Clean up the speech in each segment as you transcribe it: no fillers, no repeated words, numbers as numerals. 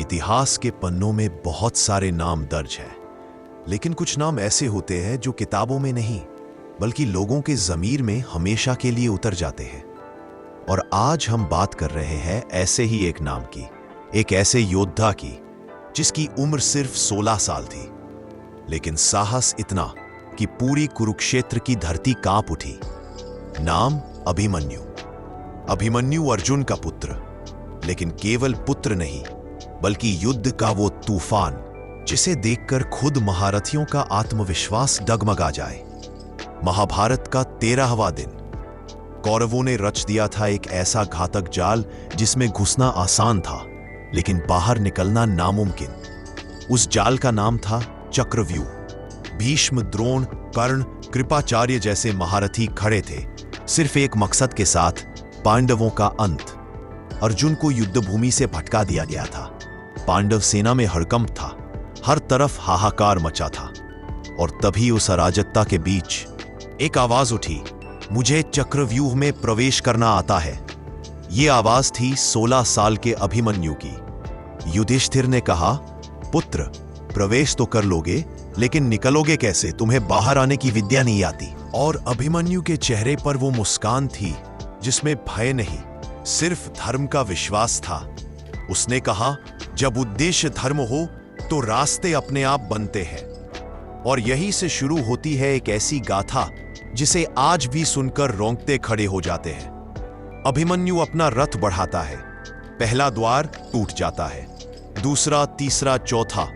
इतिहास के पन्नों में बहुत सारे नाम दर्ज हैं, लेकिन कुछ नाम ऐसे होते हैं जो किताबों में नहीं बल्कि लोगों के ज़मीर में हमेशा के लिए उतर जाते हैं। और आज हम बात कर रहे हैं ऐसे ही एक नाम की, एक ऐसे योद्धा की जिसकी उम्र सिर्फ 16 साल थी, लेकिन साहस इतना कि पूरी कुरुक्षेत्र की धरती कांप उठी। नाम अभिमन्यु। अभिमन्यु अर्जुन का पुत्र, लेकिन केवल पुत्र नहीं बल्कि युद्ध का वो तूफान जिसे देखकर खुद महारथियों का आत्मविश्वास डगमगा जाए। महाभारत का 13वां दिन। कौरवों ने रच दिया था एक ऐसा घातक जाल जिसमें घुसना आसान था लेकिन बाहर निकलना नामुमकिन। उस जाल का नाम था चक्रव्यूह। भीष्म, द्रोण, कर्ण, कृपाचार्य जैसे महारथी खड़े थे सिर्फ एक मकसद के साथ, पांडवों का अंत। अर्जुन को युद्धभूमि से भटका दिया गया था। पांडव सेना में हड़कंप था, हर तरफ हाहाकार मचा था। और तभी उस अराजकता के बीच एक आवाज उठी, मुझे चक्रव्यूह में प्रवेश करना आता है। यह आवाज थी 16 साल के अभिमन्यु की। युधिष्ठिर ने कहा, पुत्र, प्रवेश तो कर लोगे, लेकिन निकलोगे कैसे? तुम्हें बाहर आने की विद्या नहीं आती। और अभिमन्यु के चेहरे पर वो मुस्कान थी जिसमें भय नहीं, सिर्फ धर्म का विश्वास था। उसने कहा, जब उद्देश्य धर्म हो तो रास्ते अपने आप बनते हैं। और यहीं से शुरू होती है एक ऐसी गाथा जिसे आज भी सुनकर रोंगटे खड़े हो जाते हैं। अभिमन्यु अपना रथ बढ़ाता है, पहला द्वार टूट जाता है, दूसरा, तीसरा, चौथा,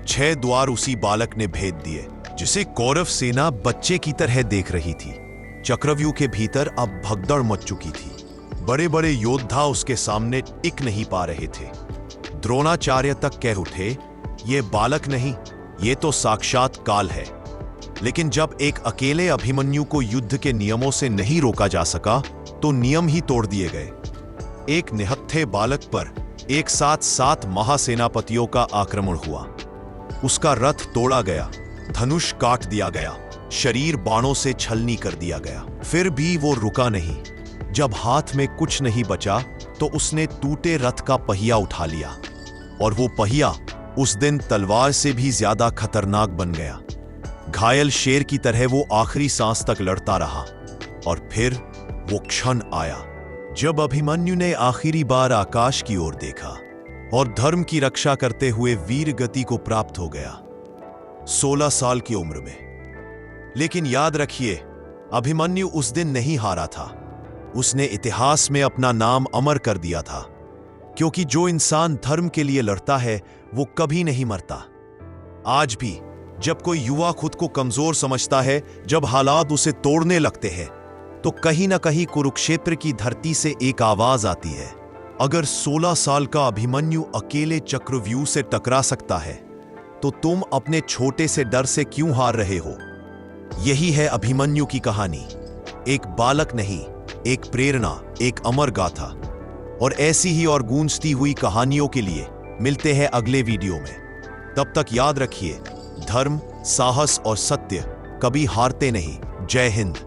6 द्वार उसी बालक ने भेद दिए जिसे कौरव सेना बच्चे की तरह देख रही थी। चक्रव्यूह के भीतर अब भगदड़ मच चुकी थी। बड़े बड़े योद्धा उसके सामने टिक नहीं पा रहे थे। द्रोणाचार्य तक कह उठे, ये बालक नहीं, ये तो साक्षात काल है। लेकिन जब एक अकेले अभिमन्यु को युद्ध के नियमों से नहीं रोका जा सका तो नियम ही तोड़ दिए गए। एक निहत्थे बालक पर एक साथ 7 महासेनापतियों का आक्रमण हुआ। उसका रथ तोड़ा गया, धनुष काट दिया गया, शरीर बाणों से छलनी कर दिया गया। फिर भी वो रुका नहीं। जब हाथ में कुछ नहीं बचा तो उसने टूटे रथ का पहिया उठा लिया, और वो पहिया उस दिन तलवार से भी ज्यादा खतरनाक बन गया। घायल शेर की तरह वो आखिरी सांस तक लड़ता रहा। और फिर वो क्षण आया जब अभिमन्यु ने आखिरी बार आकाश की ओर देखा और धर्म की रक्षा करते हुए वीर गति को प्राप्त हो गया, 16 साल की उम्र में। लेकिन याद रखिए, अभिमन्यु उस दिन नहीं हारा था। उसने इतिहास में अपना नाम अमर कर दिया था, क्योंकि जो इंसान धर्म के लिए लड़ता है वो कभी नहीं मरता। आज भी जब कोई युवा खुद को कमजोर समझता है, जब हालात उसे तोड़ने लगते हैं, तो कहीं ना कहीं कुरुक्षेत्र की धरती से एक आवाज आती है, अगर 16 साल का अभिमन्यु अकेले चक्रव्यूह से टकरा सकता है तो तुम अपने छोटे से डर से क्यों हार रहे हो? यही है अभिमन्यु की कहानी। एक बालक नहीं, एक प्रेरणा, एक अमर गाथा। और ऐसी ही और गूंजती हुई कहानियों के लिए मिलते हैं अगले वीडियो में। तब तक याद रखिए, धर्म, साहस और सत्य कभी हारते नहीं। जय हिंद।